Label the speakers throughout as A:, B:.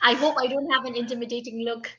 A: I hope I don't have an intimidating look.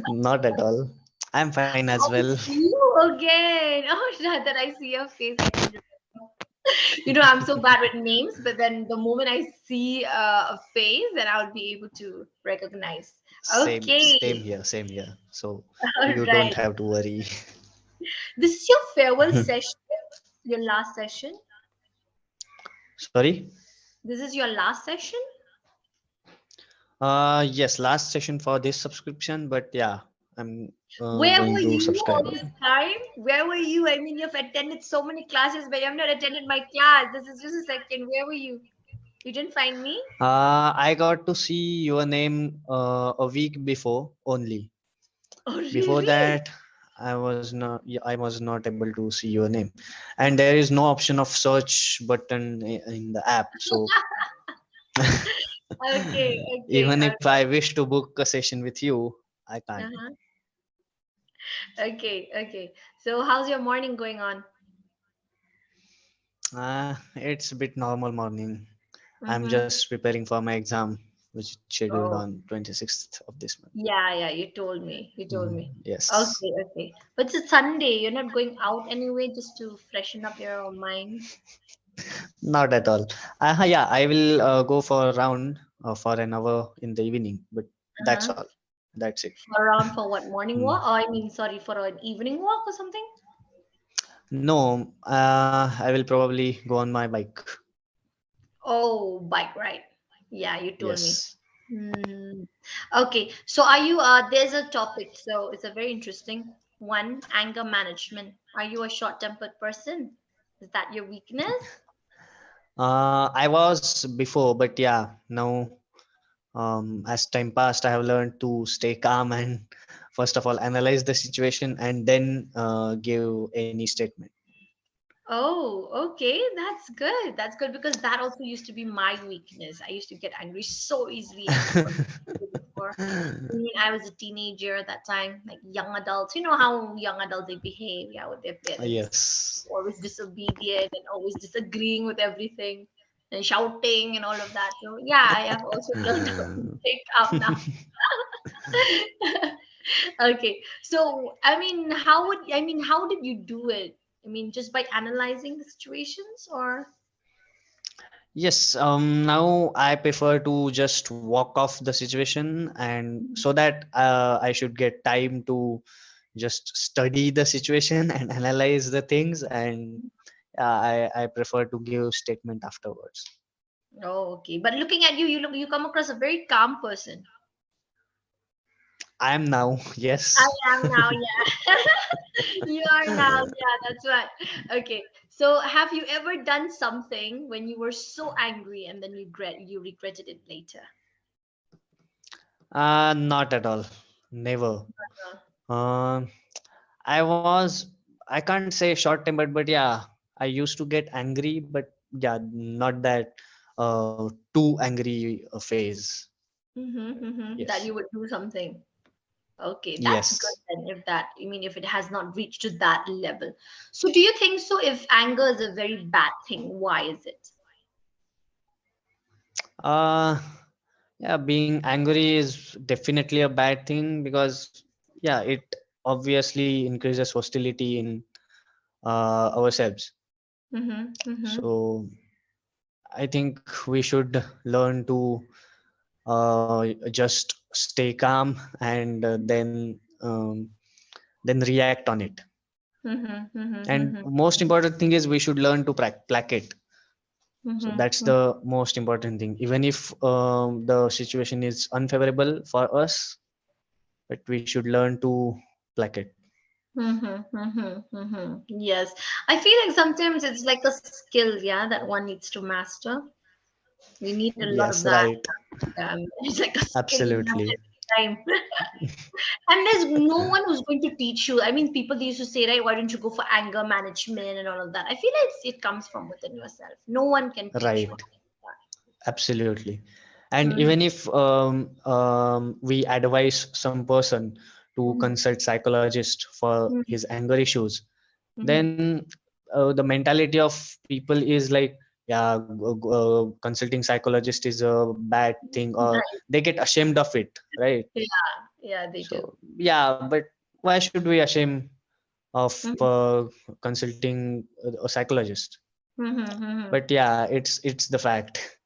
B: Not at all. I'm fine as
A: Oh,
B: well.
A: you again. Oh, now that I see your face, I can remember. I'm so bad with names, but then the moment I see a face, then I'll be able to recognize. Okay,
B: Same here, same here. So
A: all
B: you don't
A: right.
B: have to worry.
A: This is your farewell session, your last session.
B: Sorry?
A: This is your last session.
B: Yes, last session for this subscription, but yeah, I'm
A: Where
B: going
A: were
B: to
A: you
B: subscribe.
A: all this time? Where were you? I mean, you've attended so many classes, but you have not attended my class. This is just a second. Where were you? You didn't find me?
B: I got to see your name a week before only.
A: Oh,
B: Before
A: really?
B: that, I was not able to see your name, and there is no option of search button in the app. So
A: Okay, okay,
B: even if I wish to book a session with you, I can't.
A: uh-huh. Okay, okay. So, how's your morning going on?
B: It's a bit normal morning. I'm
A: Mm-hmm.
B: just preparing for my exam, which is scheduled
A: Oh,
B: on 26th of this month.
A: yeah, yeah. You told me. You told me.
B: Yes.
A: Okay, okay. But it's a Sunday. You're not going out anyway, just to freshen up your mind.
B: Not at all. Yeah, I will go for a round for an hour in the evening, but that's
A: Uh-huh.
B: all. That's it.
A: Around for what, morning
B: Hmm.
A: walk? Oh, I mean, sorry, for an evening walk or something?
B: No, I will probably go on my bike.
A: Oh, bike ride. Yeah, you told me.
B: Yes.
A: Hmm. Okay, so are you, there's a topic, so it's a very interesting one, anger management. Are you a short-tempered person? Is that your weakness?
B: I was before, but yeah, now as time passed, I have learned to stay calm and first of all analyze the situation and then give any statement.
A: Oh, okay, that's good. That's good because that also used to be my weakness. I used to get angry so easily at people. Before. When I was a teenager at that time, like young adults, you know how young adults they behave, yeah, with their parents,
B: Yes.
A: always disobedient and always disagreeing with everything and shouting and all of that. So yeah, I have also learned how to stay calm now. Okay, so how did you do it? I mean, just by analyzing the situations, or
B: Yes, now I prefer to just walk off the situation and so that I should get time to just study the situation and analyze the things and I prefer to give statement afterwards.
A: oh, okay. But looking at you, you come across a very calm person.
B: I am now,
A: I
B: yes.
A: am now, yeah. You are now, yeah, that's right. Okay. So have you ever done something when you were so angry and then you regretted it later?
B: Not at all. Never.
A: Uh,
B: Uh, I was, I can't say short tempered, but yeah, I used to get angry, but yeah, not that too angry phase.
A: that
B: Yes.
A: you would do something. Okay, that's good
B: Yes.
A: then if it has not reached to that level. So do you think so if anger is a very bad thing, why is it?
B: Uh, yeah, being angry is definitely a bad thing because yeah, it obviously increases hostility in ourselves. So I think we should learn to just stay calm and then react on it. And most important thing is we should learn to placate. So that's
A: Mm-hmm.
B: the most important thing. Even if the situation is unfavorable for us, but we should learn to placate.
A: Yes, I feel like sometimes it's like a skill, yeah, that one needs to master. We need a lot of
B: Yes,
A: that.
B: right.
A: It's like a skill you have
B: Absolutely.
A: every time. And there's no one who's going to teach you. I mean, people used to say, right, why don't you go for anger management and all of that? I feel like it comes from within yourself. No one can teach you.
B: Right. Absolutely. And
A: Mm-hmm.
B: even if we advise some person to consult psychologist for his anger issues,
A: Mm-hmm.
B: then the mentality of people is like yeah, consulting psychologist is a bad thing, or
A: Right.
B: they get ashamed of it, right?
A: Yeah, yeah, they do.
B: So yeah, but why should we ashame of
A: Mm-hmm.
B: consulting a psychologist?
A: Mm-hmm. Mm-hmm.
B: But yeah, it's the fact.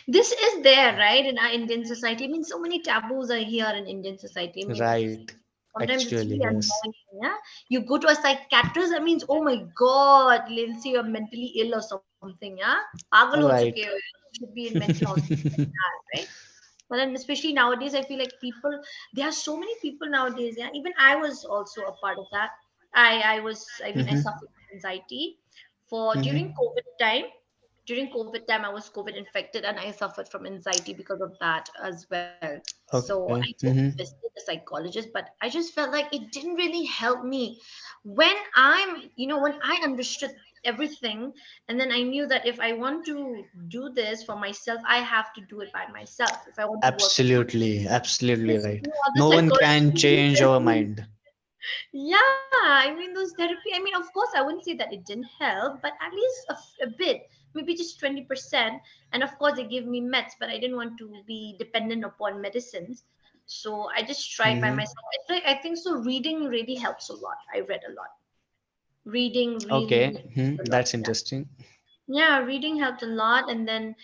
A: This is there, right, in our Indian society. I mean, so many taboos are here in Indian society. I mean,
B: Right,
A: sometimes it's
B: actually,
A: really
B: yes.
A: annoying. Yeah, you go to a psychiatrist. That means, oh my God, Lindsay, you're mentally ill or something. Yeah, pagal ho chuke ho.
B: Right.
A: You should be in mental hospital like that, right? But then, especially nowadays, I feel like people. There are so many people nowadays. Yeah, even I was also a part of that. I was. I mean, I
B: Mm-hmm.
A: suffered from anxiety for
B: Mm-hmm.
A: during COVID time. During COVID time, I was COVID infected and I suffered from anxiety because of that as well. So I
B: Okay.
A: did
B: Mm-hmm.
A: visit the psychologist, but I just felt like it didn't really help me. When when I understood everything, and then I knew that if I want to do this for myself, I have to do it by myself. If I want to work with
B: Absolutely, absolutely
A: there's
B: right.
A: no other
B: No one
A: psychologist
B: can
A: who will
B: change
A: help
B: our
A: me.
B: mind.
A: Yeah, I mean, those therapy, I mean, of course, I wouldn't say that it didn't help, but at least a bit, maybe just 20%. And of course, they gave me meds, but I didn't want to be dependent upon medicines. So I just tried by
B: Mm-hmm.
A: myself. I think so. Reading really helps a lot. I read a lot. Reading really,
B: Okay.
A: really helped a
B: Mm-hmm.
A: lot.
B: That's
A: Yeah.
B: interesting.
A: Yeah, reading helped a lot. And then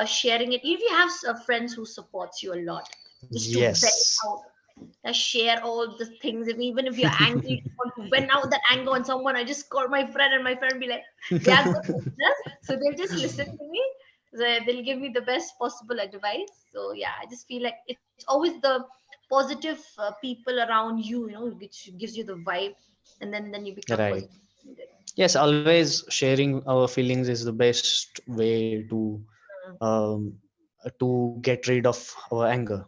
A: sharing it. If you have friends who supports you a lot, just to vent
B: Yes.
A: out share all the things. Even if you're angry, you want to vent out that anger on someone, I just call my friend and my friend be like, they are good listeners. So they'll just listen to me. They'll give me the best possible advice. So yeah, I just feel like it's always the positive people around you, which gives you the vibe. And then you become
B: Right.
A: positive.
B: Yes, always sharing our feelings is the best way um, to get rid of our anger.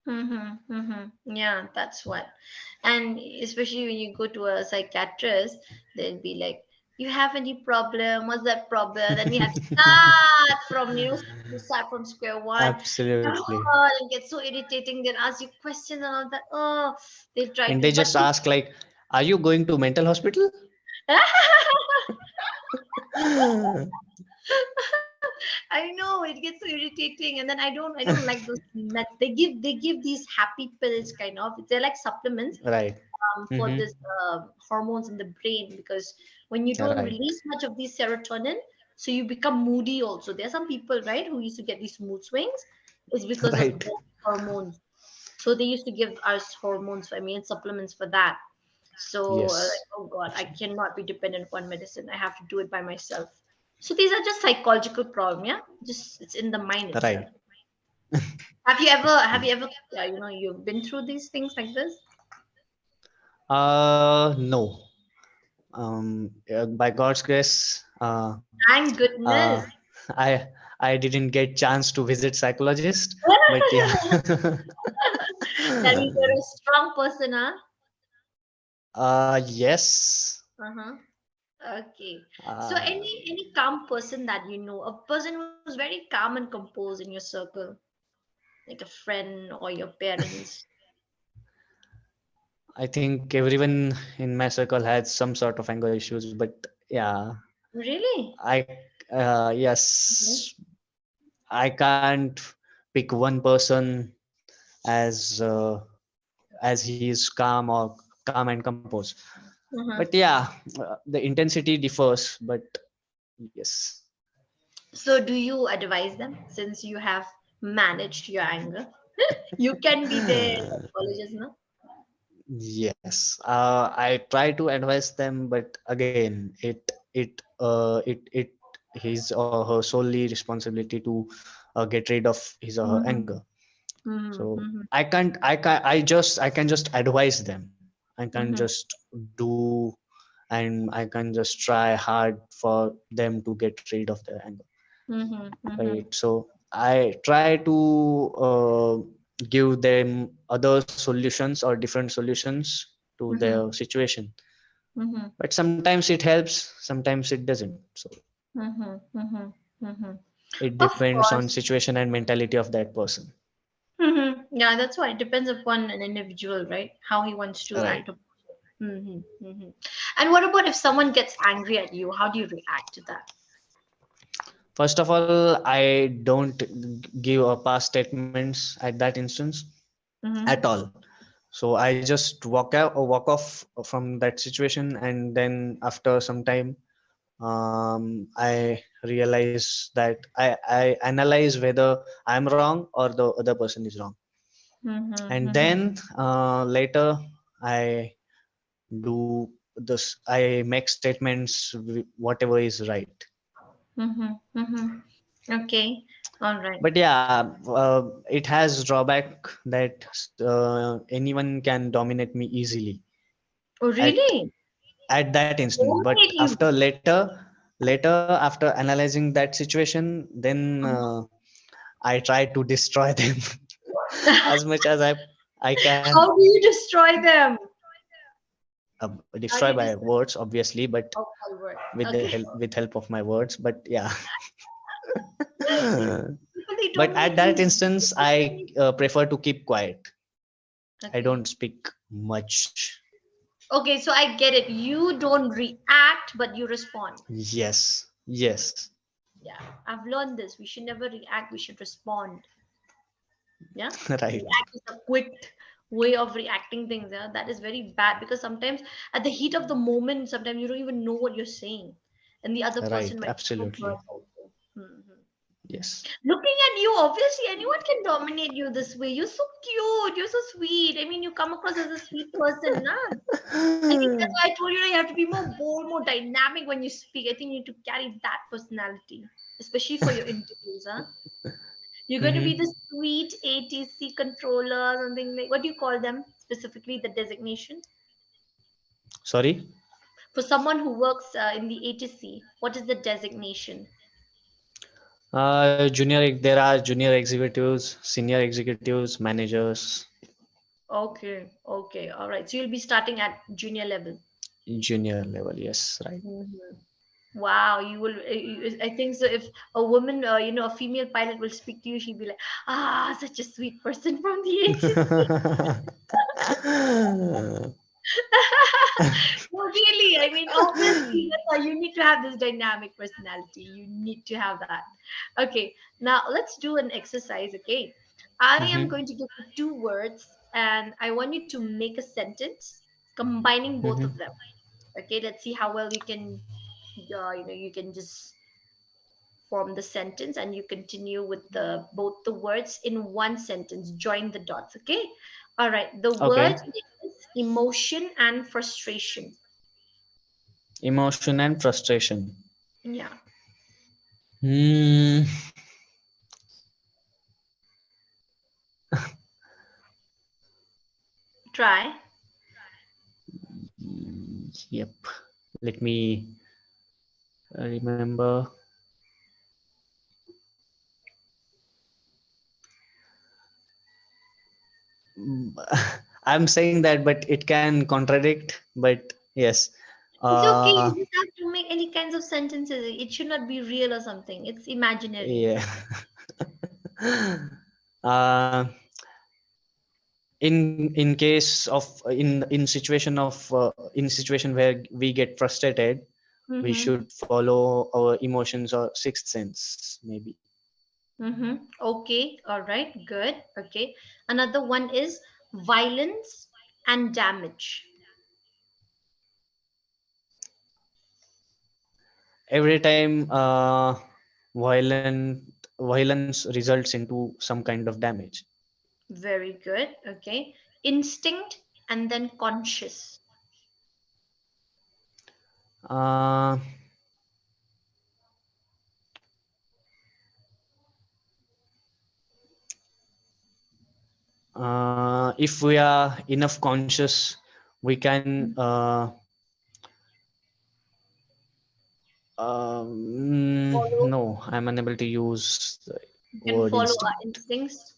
A: Mm-hmm, mm-hmm. Yeah, that's what. And especially when you go to a psychiatrist, they'll be like, "You have any problem? What's that problem?" Then we have to start from square one.
B: Absolutely.
A: Oh, and get so irritating. They'll ask you questions and all that. Oh, they'll try
B: And
A: to,
B: they
A: but
B: just ask like, "Are you going to mental hospital?"
A: I know it gets so irritating, and then I don't like those meds. They give these happy pills kind of. They're like supplements
B: Right.
A: for
B: Mm-hmm.
A: this hormones in the brain because when you don't
B: Right.
A: release much of this serotonin, so you become moody also. There are some people, right, who used to get these mood swings. It's because of
B: Right.
A: the hormones. So they used to give us hormones, I mean, supplements for that. So, like,
B: Yes.
A: oh God, I cannot be dependent upon medicine. I have to do it by myself. So these are just psychological problem, yeah. Just it's in the mind itself.
B: Right.
A: Have you ever, you've been through these things like this?
B: No. By God's grace,
A: Thank
B: uh,
A: goodness.
B: I I didn't get chance to visit psychologist, but yeah.
A: That means you're a strong person, huh?
B: Yes.
A: Uh-huh. Okay. So
B: Uh,
A: any calm person that you know, a person who's very calm and composed in your circle, like a friend or your parents.
B: I think everyone in my circle has some sort of anger issues, but yeah,
A: Really?
B: I
A: Mhm.
B: yes, I can't pick one person as he is calm and composed. But
A: Uh-huh.
B: yeah, the intensity differs. But yes,
A: So do you advise them since you have managed your anger? You can be their psychologist, no?
B: yes. I try to advise them, but again, it his or her solely responsibility to get rid of his or her
A: Mm-hmm.
B: anger. So
A: Mm-hmm.
B: I can just advise them. I can
A: Mm-hmm.
B: just do, and I can just try hard for them to get rid of their anger.
A: Mm-hmm. Mm-hmm.
B: Right. So I try to give them other solutions or different solutions to
A: Mm-hmm.
B: their situation.
A: Mm-hmm.
B: But sometimes it helps, sometimes it doesn't. So
A: Mm-hmm. Mm-hmm. Mm-hmm.
B: it
A: Of
B: depends on
A: course.
B: situation and mentality of that person.
A: Mm-hmm. Yeah, that's why it depends upon an individual, right? How he wants to
B: Right.
A: act. Mm-hmm. Mm-hmm. And what about if someone gets angry at you? How do you react to that?
B: First of all, I don't give a past statements at that instance at
A: Mm-hmm.
B: all. So I just walk off from that situation, and then after some time, I realize that I analyze whether I'm wrong or the other person is wrong,
A: Mm-hmm.
B: and
A: Mm-hmm.
B: then later I do this. I make statements whatever is right.
A: Mm-hmm. Mm-hmm. Okay. All right.
B: But yeah, it has drawback that anyone can dominate me easily
A: Oh,
B: at
A: really?
B: at that instant. But
A: Dominate
B: after
A: you.
B: later after analyzing that situation, then I try to destroy them as much as I can.
A: How do you destroy them? How
B: Destroy
A: do you
B: by
A: destroy?
B: words, obviously, but
A: Oh, all word.
B: with the
A: Okay.
B: help of my words. But yeah.
A: People, they
B: But
A: dominate
B: at that
A: you.
B: instance, I prefer to keep quiet. I
A: Okay.
B: don't speak much.
A: Okay, so I get it. You don't react, but you respond.
B: Yes, yes.
A: Yeah, I've learned this. We should never react. We should respond. Yeah,
B: Right,
A: react is a quick way of reacting things. Yeah, that is very bad because sometimes at the heat of the moment, sometimes you don't even know what you're saying, and the other
B: right,
A: person might be so hurt
B: absolutely.
A: also. Mhm.
B: Yes.
A: Looking at you, obviously anyone can dominate you this way. You're so cute. You're so sweet. I mean, you come across as a sweet person, nah? I think that's why I told you, you have to be more bold, more dynamic when you speak. I think you need to carry that personality, especially for your interviews, huh? You're going to be
B: Hmm.
A: the sweet ATC controller, something like, what do you call them specifically, the designation?
B: Sorry.
A: For someone who works in the ATC, what is the designation?
B: There are junior executives, senior executives, managers,
A: Okay, okay, all right. So you'll be starting at junior level.
B: junior level. Yes, right.
A: Mhm. Wow, you will. I think so. If a woman, a female pilot will speak to you, she'll be like, "Ah, such a sweet person from the agency." No, really. I mean, obviously, you need to have this dynamic personality. You need to have that. Okay, now let's do an exercise. Okay, I am
B: Hmm.
A: going to give you two words, and I want you to make a sentence combining both of
B: Hmm.
A: them. Okay, let's see how well you can. You can just form the sentence and you continue with the both the words in one sentence, join the dots. Okay, all right, the word
B: Okay.
A: is emotion and frustration.
B: Emotion and frustration.
A: Yeah,
B: Hmm.
A: try.
B: Yep. Let me remember. Mm, I'm saying that, but it can contradict. But yes.
A: It's okay,
B: Uh,
A: you just have to make any kinds of sentences. It should not be real or something, it's imaginary.
B: yeah. uh, in case of in situation where we get frustrated, we
A: Mm-hmm.
B: should follow our emotions or sixth sense, maybe.
A: Mm-hmm. Okay, all right, good. Okay, another one is violence and damage.
B: Every time violent violence results into some kind of damage.
A: Very good. Okay, instinct and then conscious.
B: uh, if we are enough conscious, we can
A: Follow.
B: no, I'm unable to use the
A: You can
B: word
A: follow our
B: instinct.
A: instincts.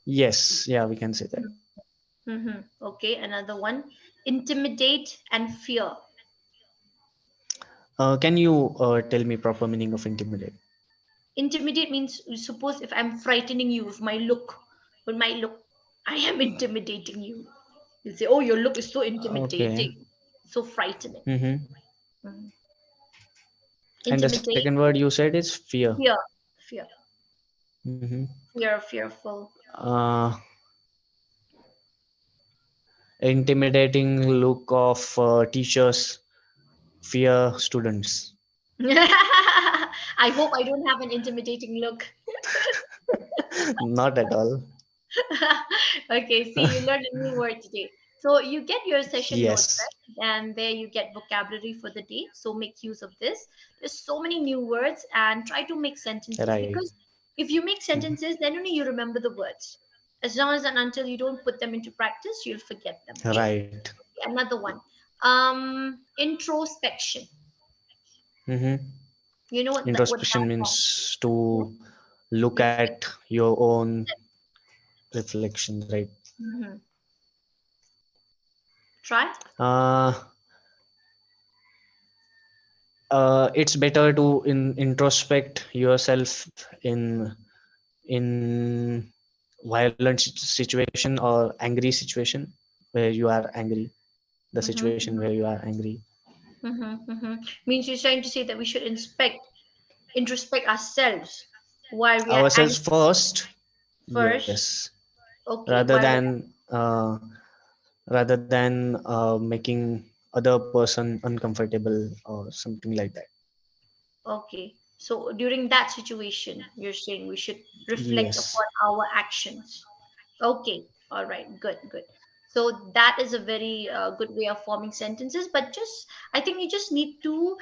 B: Yes, yeah, we can say that.
A: Mm-hmm. Okay, another one, intimidate and fear.
B: Can you tell me proper meaning of intimidate?
A: Intimidate means, suppose if I'm frightening you with my look, I am intimidating you. You say, "Oh, your look is so
B: Okay.
A: intimidating, so frightening."
B: Mm-hmm.
A: Mhm.
B: And the second
A: Intimidate,
B: word you said is fear.
A: fear, fear,
B: Mm-hmm.
A: fear, fearful.
B: uh, Intimidating look of teachers fear students.
A: I hope I don't have an intimidating look.
B: Not at all.
A: Okay, see, you learned a new word today. So you get your session notes,
B: Yes,
A: right? And there you get vocabulary for the day. So make use of this. There's so many new words and try to make sentences
B: right.
A: because if you make
B: Mhm.
A: sentences, then only you remember the words. As long as and until you don't put them into practice, you'll forget them. Okay?
B: Right.
A: Another one. Introspection.
B: Mm-hmm.
A: You know what
B: Introspection
A: that means?
B: means
A: Yeah?
B: to look
A: Reflect.
B: at your own reflection, right?
A: Mhm. Try.
B: uh, it's better to introspect yourself in violent situation or angry situation where you are angry, the situation
A: Mm-hmm.
B: where you are angry.
A: Mm-hmm. Mm-hmm. Means you're trying to say that we should introspect ourselves while we are
B: Ourselves
A: angry
B: first,
A: first.
B: yes,
A: Okay,
B: rather
A: while
B: than making other person uncomfortable or something like that.
A: okay. So during that situation, you're saying we should reflect
B: Yes.
A: upon our actions. Okay, all right, good, good. So that is a very good way of forming sentences. But just, I think you just need to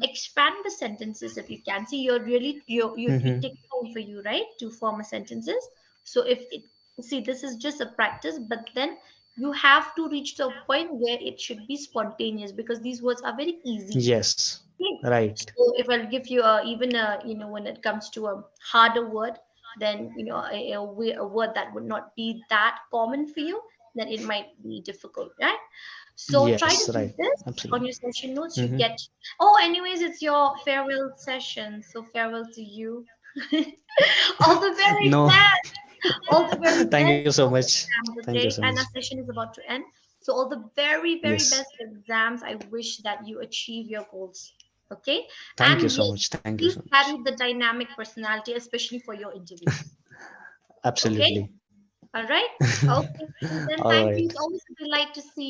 A: expand the sentences if you can. See, you're really it
B: Mm-hmm.
A: takes time for you, right, to form a sentences. So if it see, this is just a practice, but then you have to reach to a point where it should be spontaneous because these words are very easy.
B: Yes.
A: Okay.
B: Right.
A: So if I'll give you even when it comes to a harder word, then a word that would not be that common for you, then it might be difficult, right? So try
B: Yes.
A: to
B: Right.
A: do this on
B: Absolutely.
A: your session notes. You
B: Mm-hmm.
A: get. Oh, anyways, it's your farewell session, so farewell to you. All the very
B: No.
A: best. All the very
B: Thank you
A: best
B: so
A: for the
B: much.
A: exams,
B: Thank you so
A: okay?
B: much.
A: And our session is about to end. So all the very, very
B: Yes.
A: best exams. I wish that you achieve your goals. Okay?
B: Thank you
A: And
B: so
A: yes,
B: much. Thank you so
A: please
B: much.
A: carry the dynamic personality, especially for your interviews. Okay?
B: Absolutely.
A: All right? Okay. Then
B: All
A: thank you.
B: right.
A: It's always a delight to see you.